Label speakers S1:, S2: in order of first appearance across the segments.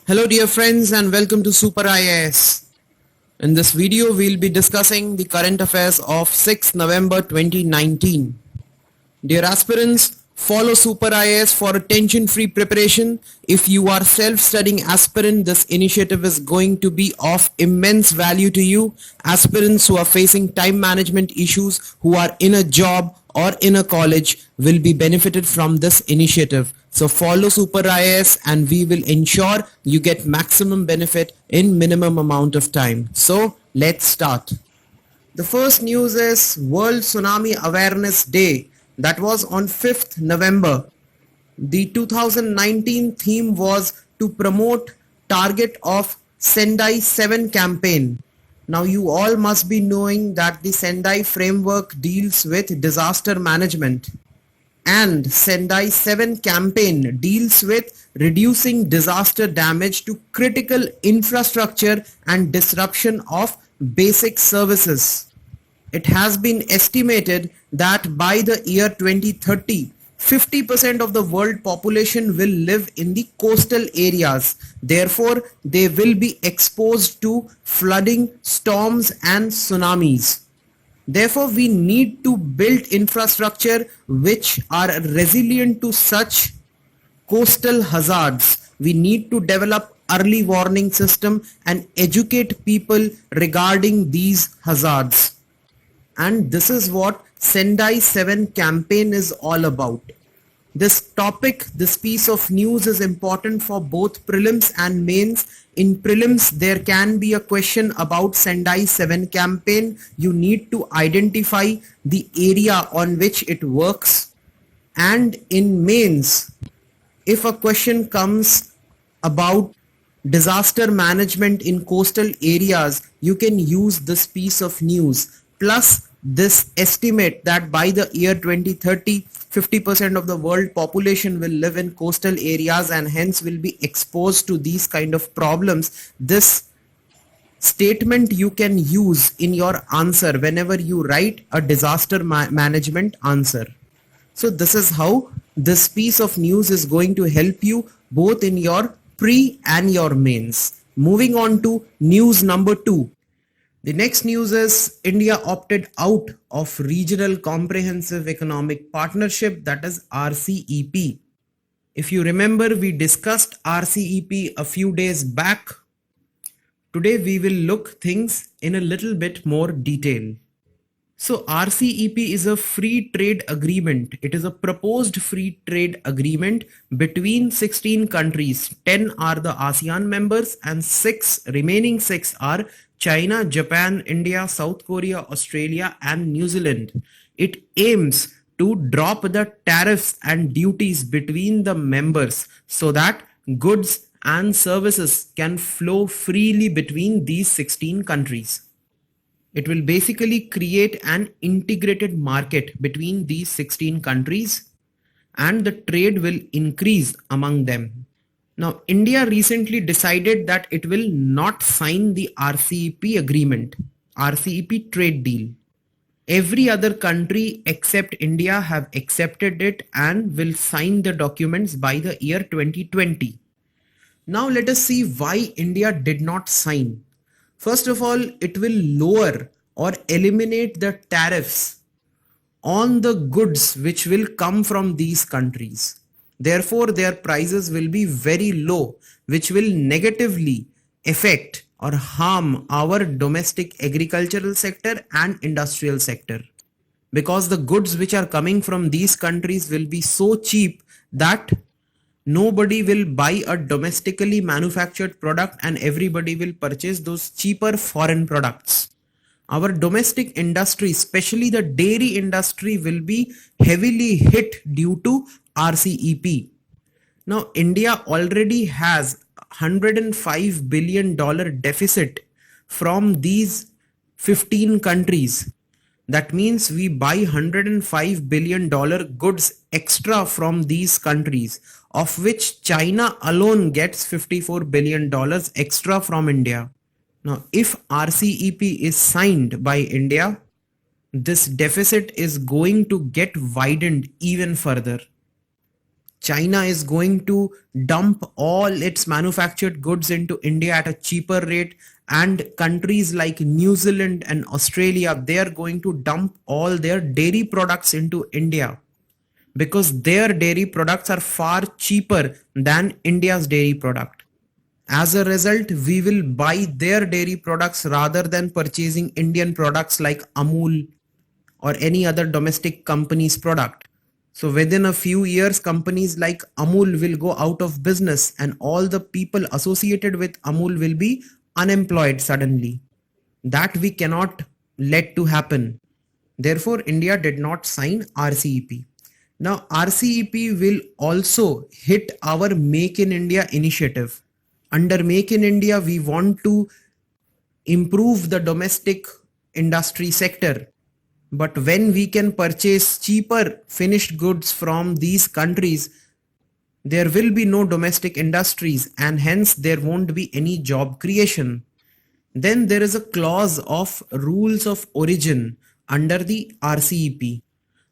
S1: Hello dear friends and welcome to Super IAS. In this video we'll be discussing the current affairs of 6th November 2019. Dear aspirants, follow Super IAS for a tension-free preparation. If you are self-studying aspirant, this initiative is going to be of immense value to you. Aspirants who are facing time management issues, who are in a job or in a college will be benefited from this initiative. So follow Super IAS and we will ensure you get maximum benefit in minimum amount of time. So let's start. The first news is World Tsunami Awareness Day. That was on 5th November. The 2019 theme was to promote target of Sendai 7 campaign. Now you all must be knowing that the Sendai framework deals with disaster management, and Sendai 7 campaign deals with reducing disaster damage to critical infrastructure and disruption of basic services. It has been estimated that by the year 2030, 50% of the world population will live in the coastal areas. Therefore, they will be exposed to flooding, storms and tsunamis. Therefore, we need to build infrastructure which are resilient to such coastal hazards. We need to develop early warning system and educate people regarding these hazards. And this is what Sendai 7 campaign is all about. This topic, this piece of news is important for both prelims and mains. In prelims, there can be a question about Sendai 7 campaign. You need to identify the area on which it works. And in mains, if a question comes about disaster management in coastal areas, you can use this piece of news. Plus this estimate that by the year 2030, 50% of the world population will live in coastal areas and hence will be exposed to these kind of problems. This statement you can use in your answer whenever you write a disaster management answer. So this is how this piece of news is going to help you both in your pre and your mains. Moving on to news number 2. The next news is India opted out of Regional Comprehensive Economic Partnership, that is RCEP. If you remember, we discussed RCEP a few days back. Today we will look things in a little bit more detail. So RCEP is a free trade agreement. It is a proposed free trade agreement between 16 countries. 10 are the ASEAN members and remaining 6 are China, Japan, India, South Korea, Australia and New Zealand. It aims to drop the tariffs and duties between the members so that goods and services can flow freely between these 16 countries. It will basically create an integrated market between these 16 countries and the trade will increase among them. Now, India recently decided that it will not sign the RCEP agreement, RCEP trade deal. Every other country except India have accepted it and will sign the documents by the year 2020. Now let us see why India did not sign. First of all, it will lower or eliminate the tariffs on the goods which will come from these countries. Therefore, their prices will be very low, which will negatively affect or harm our domestic agricultural sector and industrial sector. Because the goods which are coming from these countries will be so cheap that nobody will buy a domestically manufactured product and everybody will purchase those cheaper foreign products. Our domestic industry, especially the dairy industry, will be heavily hit due to RCEP. Now, India already has $105 billion deficit from these 15 countries. That means we buy $105 billion goods extra from these countries, of which China alone gets $54 billion extra from India. Now, if RCEP is signed by India, this deficit is going to get widened even further. China is going to dump all its manufactured goods into India at a cheaper rate, and countries like New Zealand and Australia, they are going to dump all their dairy products into India because their dairy products are far cheaper than India's dairy product. As a result, we will buy their dairy products rather than purchasing Indian products like Amul or any other domestic company's product. So within a few years, companies like Amul will go out of business and all the people associated with Amul will be unemployed suddenly. That we cannot let to happen. Therefore, India did not sign RCEP. Now, RCEP will also hit our Make in India initiative. Under Make in India, we want to improve the domestic industry sector. But when we can purchase cheaper finished goods from these countries, there will be no domestic industries and hence there won't be any job creation. Then there is a clause of rules of origin under the RCEP,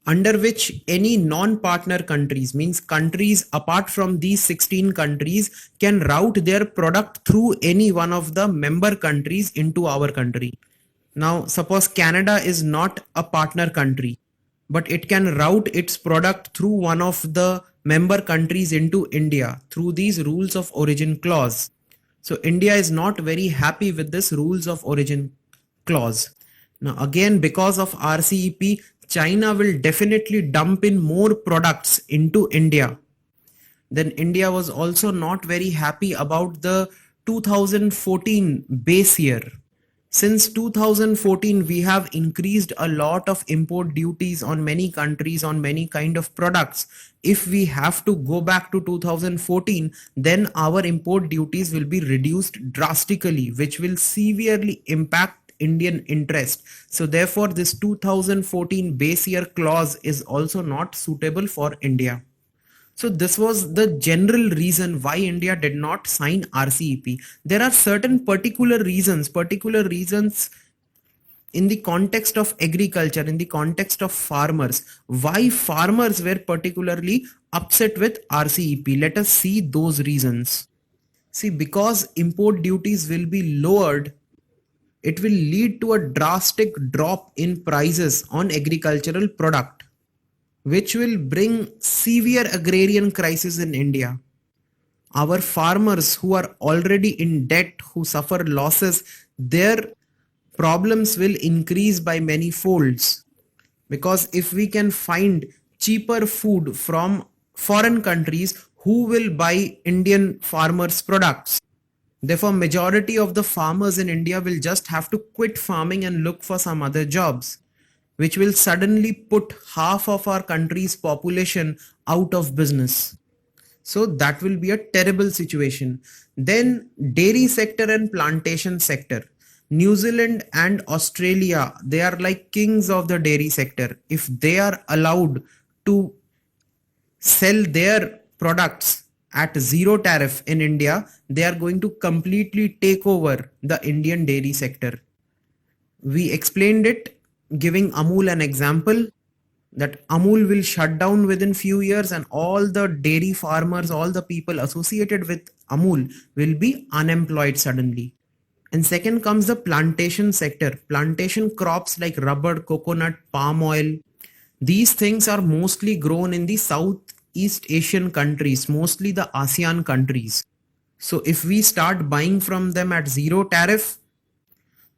S1: under which any non-partner countries, means countries apart from these 16 countries, can route their product through any one of the member countries into our country. Now, suppose Canada is not a partner country, but it can route its product through one of the member countries into India through these rules of origin clause. So India is not very happy with this rules of origin clause. Now again, because of RCEP, China will definitely dump in more products into India. Then India was also not very happy about the 2014 base year. Since 2014, we have increased a lot of import duties on many countries on many kind of products. If we have to go back to 2014, then our import duties will be reduced drastically, which will severely impact Indian interest. So therefore, this 2014 base year clause is also not suitable for India. So this was the general reason why India did not sign RCEP. There are certain particular reasons in the context of agriculture, in the context of farmers, why farmers were particularly upset with RCEP. Let us see those reasons. See, because import duties will be lowered, it will lead to a drastic drop in prices on agricultural product, which will bring severe agrarian crisis in India. Our farmers who are already in debt, who suffer losses, their problems will increase by many folds. Because if we can find cheaper food from foreign countries, who will buy Indian farmers' products? Therefore, majority of the farmers in India will just have to quit farming and look for some other jobs, which will suddenly put half of our country's population out of business. So that will be a terrible situation. Then dairy sector and plantation sector. New Zealand and Australia, they are like kings of the dairy sector. If they are allowed to sell their products at zero tariff in India, they are going to completely take over the Indian dairy sector. We explained it giving Amul an example, that Amul will shut down within few years and all the dairy farmers, all the people associated with Amul will be unemployed suddenly. And second comes the plantation sector. Plantation crops like rubber, coconut, palm oil. These things are mostly grown in the Southeast Asian countries, mostly the ASEAN countries. So if we start buying from them at zero tariff,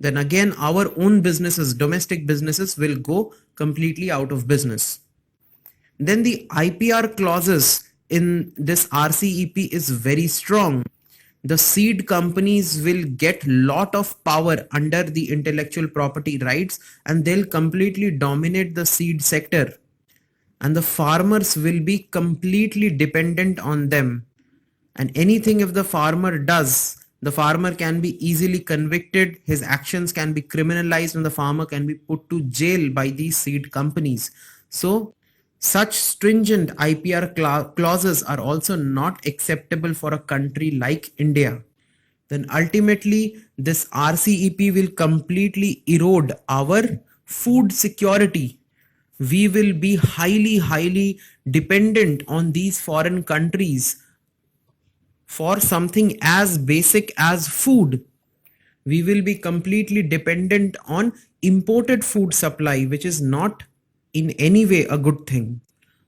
S1: then again our own businesses, domestic businesses, will go completely out of business. Then the IPR clauses in this RCEP is very strong. The seed companies will get lot of power under the intellectual property rights and they'll completely dominate the seed sector. And the farmers will be completely dependent on them. And anything if the farmer does, the farmer can be easily convicted, his actions can be criminalized and the farmer can be put to jail by these seed companies. So such stringent IPR clauses are also not acceptable for a country like India. Then ultimately this RCEP will completely erode our food security. we will be highly dependent on these foreign countries for something as basic as food. We will be completely dependent on imported food supply, which is not in any way a good thing.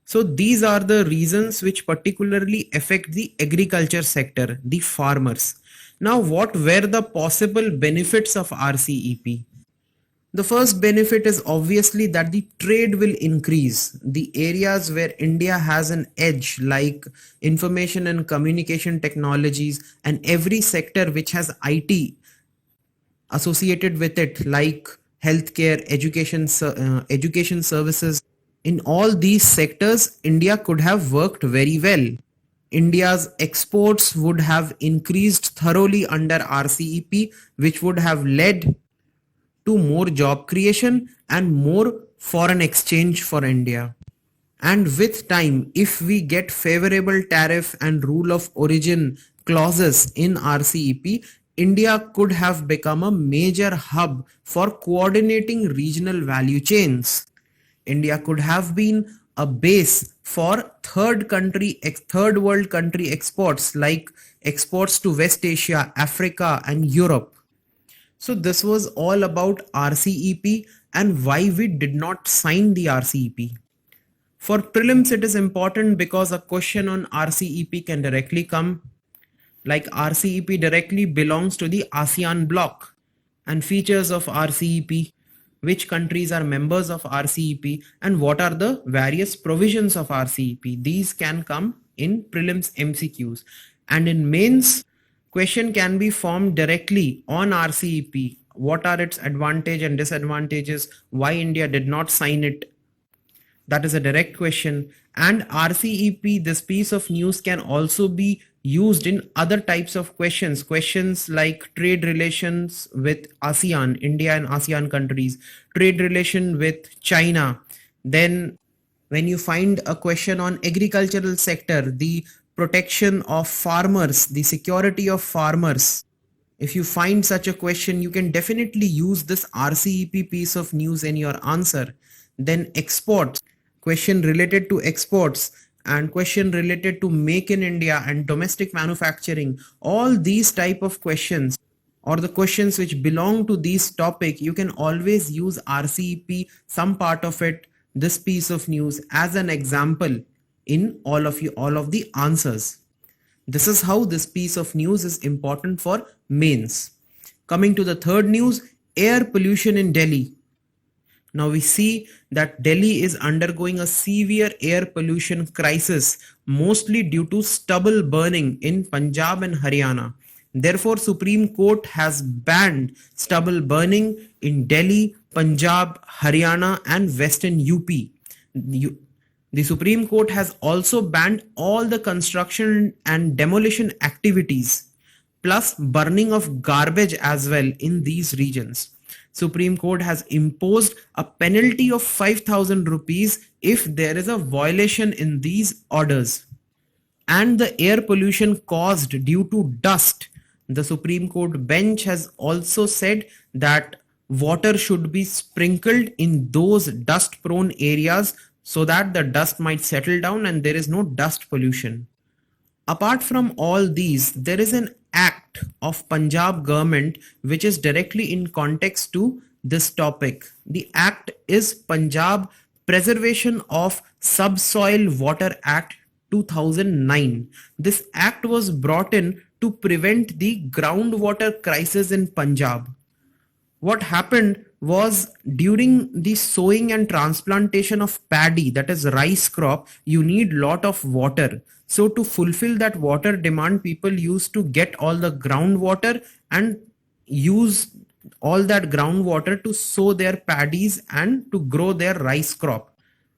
S1: So these are the reasons which particularly affect the agriculture sector, the farmers. Now, what were the possible benefits of RCEP? The first benefit is obviously that the trade will increase. The areas where India has an edge, like information and communication technologies, and every sector which has IT associated with it, like healthcare, education services. In all these sectors, India could have worked very well. India's exports would have increased thoroughly under RCEP, which would have led to more job creation and more foreign exchange for India. And with time, if we get favorable tariff and rule of origin clauses in RCEP, India could have become a major hub for coordinating regional value chains. India could have been a base for third world country exports, like exports to West Asia, Africa, and Europe. So this was all about RCEP and why we did not sign the RCEP. For prelims, it is important because a question on RCEP can directly come. Like RCEP directly belongs to the ASEAN bloc, and features of RCEP, which countries are members of RCEP, and what are the various provisions of RCEP. These can come in prelims MCQs. And in mains, question can be formed directly on RCEP. What are its advantages and disadvantages? Why India did not sign it? That is a direct question. And RCEP, this piece of news, can also be used in other types of questions. Questions like trade relations with ASEAN, India and ASEAN countries, trade relation with China. Then when you find a question on agricultural sector, the protection of farmers, the security of farmers, if you find such a question, you can definitely use this RCEP piece of news in your answer. Then exports, question related to exports and question related to make in India and domestic manufacturing. All these type of questions or the questions which belong to this topic, you can always use RCEP, some part of it, this piece of news as an example in all of the answers. This is how this piece of news is important for mains. Coming to the third news, air pollution in Delhi. Now we see that Delhi is undergoing a severe air pollution crisis, mostly due to stubble burning in Punjab and Haryana. Therefore, Supreme Court has banned stubble burning in Delhi, Punjab, Haryana and Western UP. The Supreme Court has also banned all the construction and demolition activities, plus burning of garbage as well in these regions. Supreme Court has imposed a penalty of 5,000 rupees if there is a violation in these orders. And the air pollution caused due to dust, the Supreme Court bench has also said that water should be sprinkled in those dust prone areas so that the dust might settle down and there is no dust pollution. Apart from all these, there is an act of Punjab government which is directly in context to this topic. The act is Punjab Preservation of Subsoil Water Act 2009. This act was brought in to prevent the groundwater crisis in Punjab. What happened was during the sowing and transplantation of paddy, that is rice crop, you need lot of water. So to fulfill that water demand, people used to get all the groundwater and use all that groundwater to sow their paddies and to grow their rice crop.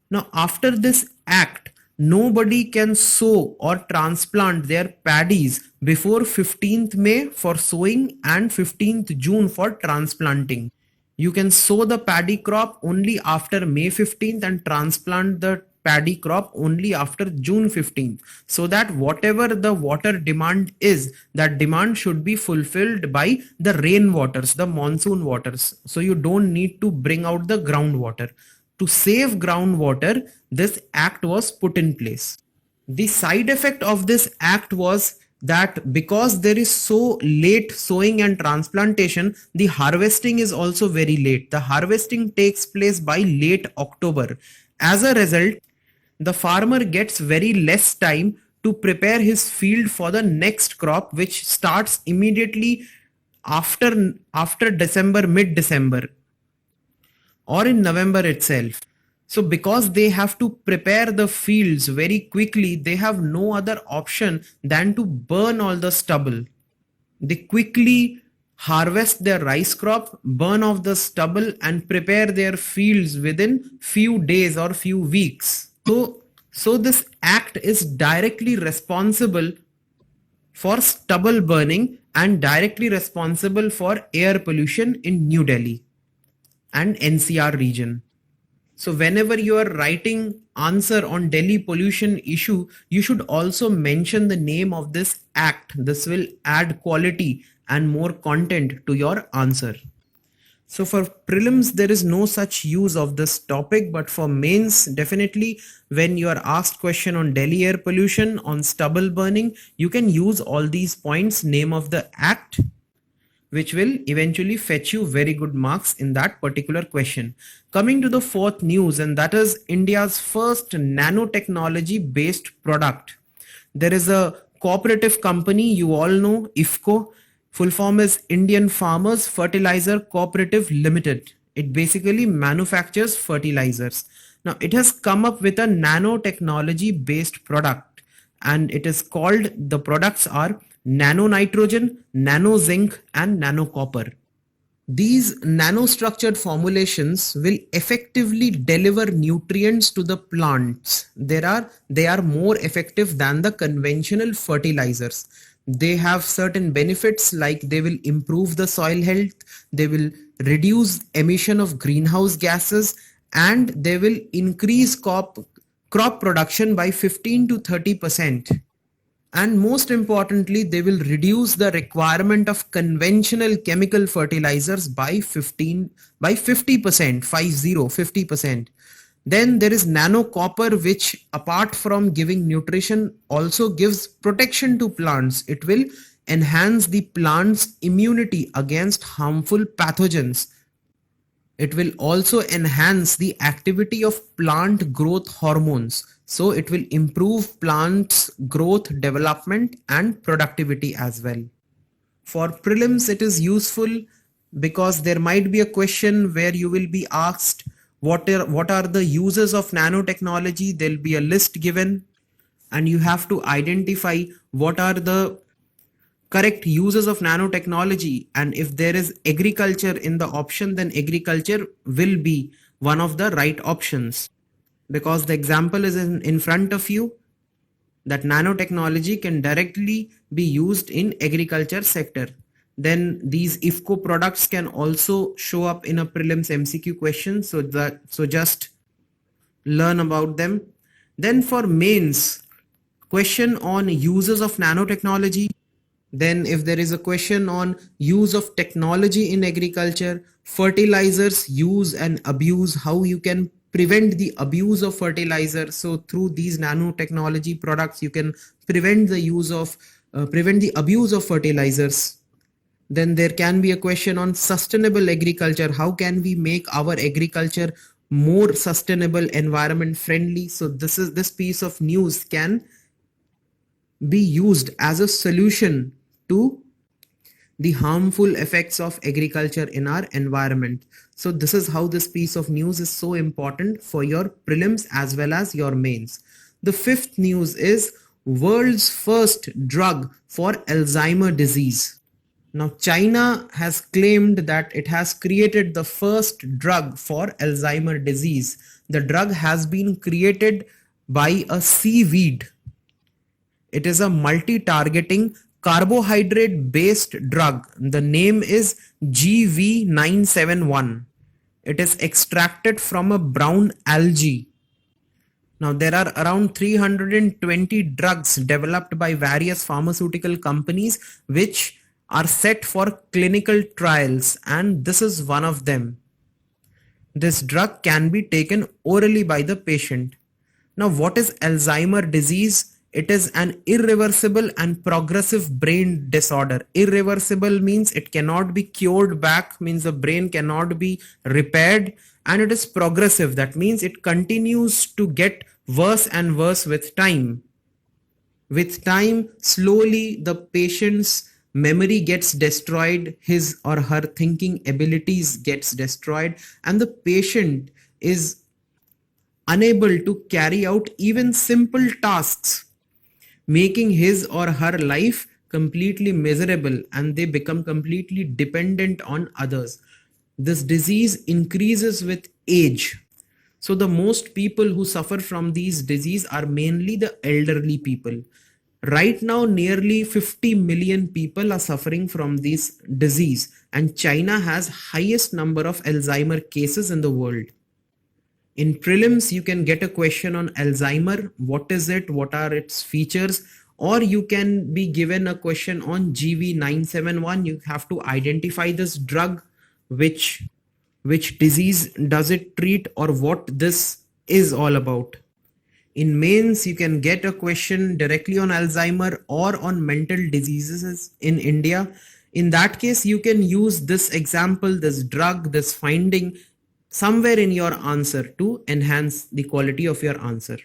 S1: Now after this act, nobody can sow or transplant their paddies before 15th May for sowing and 15th June for transplanting. You can sow the paddy crop only after May 15th and transplant the paddy crop only after June 15th, so that whatever the water demand is, that demand should be fulfilled by the rain waters, the monsoon waters. So you don't need to bring out the groundwater. To save groundwater, this act was put in place. The side effect of this act was that because there is so late sowing and transplantation, the harvesting is also very late. The harvesting takes place by late October. As a result, the farmer gets very less time to prepare his field for the next crop, which starts immediately after December, mid-December, or in November itself. So because they have to prepare the fields very quickly, they have no other option than to burn all the stubble. They quickly harvest their rice crop, burn off the stubble and prepare their fields within few days or few weeks. So this act is directly responsible for stubble burning and directly responsible for air pollution in New Delhi and NCR region. So whenever you are writing answer on Delhi pollution issue, you should also mention the name of this act. This will add quality and more content to your answer. So for prelims, there is no such use of this topic, but for mains, definitely when you are asked question on Delhi air pollution, on stubble burning, you can use all these points, name of the act, which will eventually fetch you very good marks in that particular question. Coming to the fourth news, and that is India's first nanotechnology based product. There is a cooperative company, you all know, IFCO. Full form is Indian Farmers Fertilizer Cooperative Limited. It basically manufactures fertilizers. Now it has come up with a nanotechnology based product, and it is called, the products are nano nitrogen, nano zinc and nano copper. These nanostructured formulations will effectively deliver nutrients to the plants. They are more effective than the conventional fertilizers. They have certain benefits, like they will improve the soil health, they will reduce emission of greenhouse gases, and they will increase crop production by 15 to 30%. And most importantly, they will reduce the requirement of conventional chemical fertilizers by 50%, 50%. Then there is nano copper, which apart from giving nutrition also gives protection to plants. It will enhance the plant's immunity against harmful pathogens. It will also enhance the activity of plant growth hormones. So it will improve plants' growth, development and productivity as well. For prelims, it is useful because there might be a question where you will be asked what are the uses of nanotechnology. There will be a list given and you have to identify what are the correct uses of nanotechnology, and if there is agriculture in the option, then agriculture will be one of the right options, because the example is in front of you that nanotechnology can directly be used in agriculture sector. Then these IFCO products can also show up in a prelims MCQ question, so just learn about them. Then for mains, question on uses of nanotechnology. Then if there is a question on use of technology in agriculture, fertilizers use and abuse, how you can prevent the abuse of fertilizer. So through these nanotechnology products, you can prevent the abuse of fertilizers. Then there can be a question on sustainable agriculture. How can we make our agriculture more sustainable, environment friendly? So this piece of news can be used as a solution to the harmful effects of agriculture in our environment. So this is how this piece of news is so important for your prelims as well as your mains. The fifth news is world's first drug for Alzheimer's disease. Now China has claimed that it has created the first drug for Alzheimer's disease. The drug has been created by a seaweed. It is a multi-targeting carbohydrate based drug. The name is GV971. It is extracted from a brown algae. Now there are around 320 drugs developed by various pharmaceutical companies which are set for clinical trials, and this is one of them. This drug can be taken orally by the patient. Now, what is Alzheimer disease? It is an irreversible and progressive brain disorder. Irreversible means it cannot be cured back, means the brain cannot be repaired, and it is progressive. That means it continues to get worse and worse with time. With time, slowly the patient's memory gets destroyed, his or her thinking abilities gets destroyed, and the patient is unable to carry out even simple tasks, making his or her life completely miserable, and they become completely dependent on others. This disease increases with age. So the most people who suffer from these disease are mainly the elderly people. Right now, nearly 50 million people are suffering from this disease, and China has highest number of Alzheimer cases in the world. In prelims, you can get a question on Alzheimer. What is it? What are its features? Or you can be given a question on GV971. You have to identify this drug, which disease does it treat, or what this is all about. In mains, you can get a question directly on Alzheimer or on mental diseases in India. In that case, you can use this example, this drug, this finding somewhere in your answer to enhance the quality of your answer.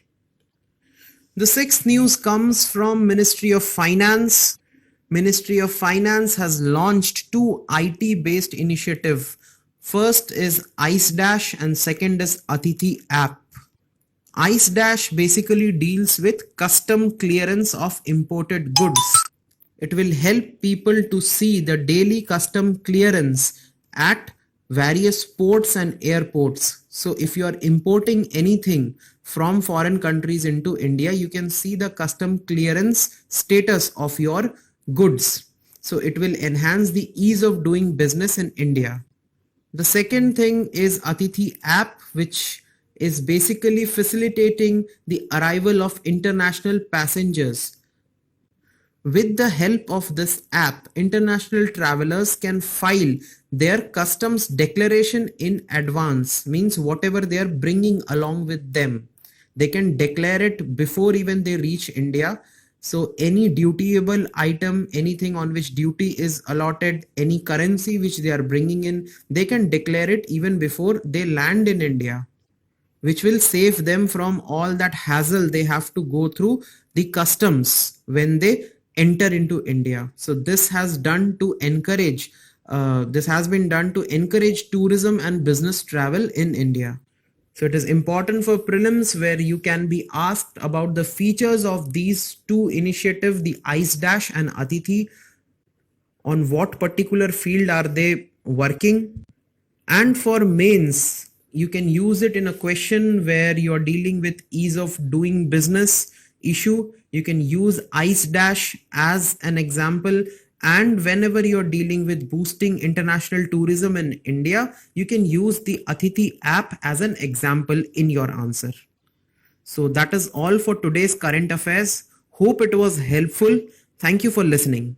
S1: The sixth news comes from Ministry of Finance. Ministry of Finance has launched two IT-based initiatives. First is Ice Dash and second is Atithi app. Ice Dash basically deals with custom clearance of imported goods. It will help people to see the daily custom clearance at various ports and airports. So if you are importing anything from foreign countries into India, you can see the custom clearance status of your goods. So it will enhance the ease of doing business in India. The second thing is Atithi app, which is basically facilitating the arrival of international passengers. With the help of this app, international travelers can file their customs declaration in advance, means whatever they are bringing along with them, they can declare it before even they reach India. So any dutiable item, anything on which duty is allotted, any currency which they are bringing in, they can declare it even before they land in India, which will save them from all that hassle they have to go through the customs when they enter into India. So this has done to encourage, this has been done to encourage tourism and business travel in India. So it is important for prelims where you can be asked about the features of these two initiatives, the Ice Dash and Atithi, on what particular field are they working. And for mains, you can use it in a question where you're dealing with ease of doing business issue. You can use Ice Dash as an example, and whenever you're dealing with boosting international tourism in India, you can use the Atithi app as an example in your answer. So that is all for today's current affairs. Hope it was helpful. Thank you for listening.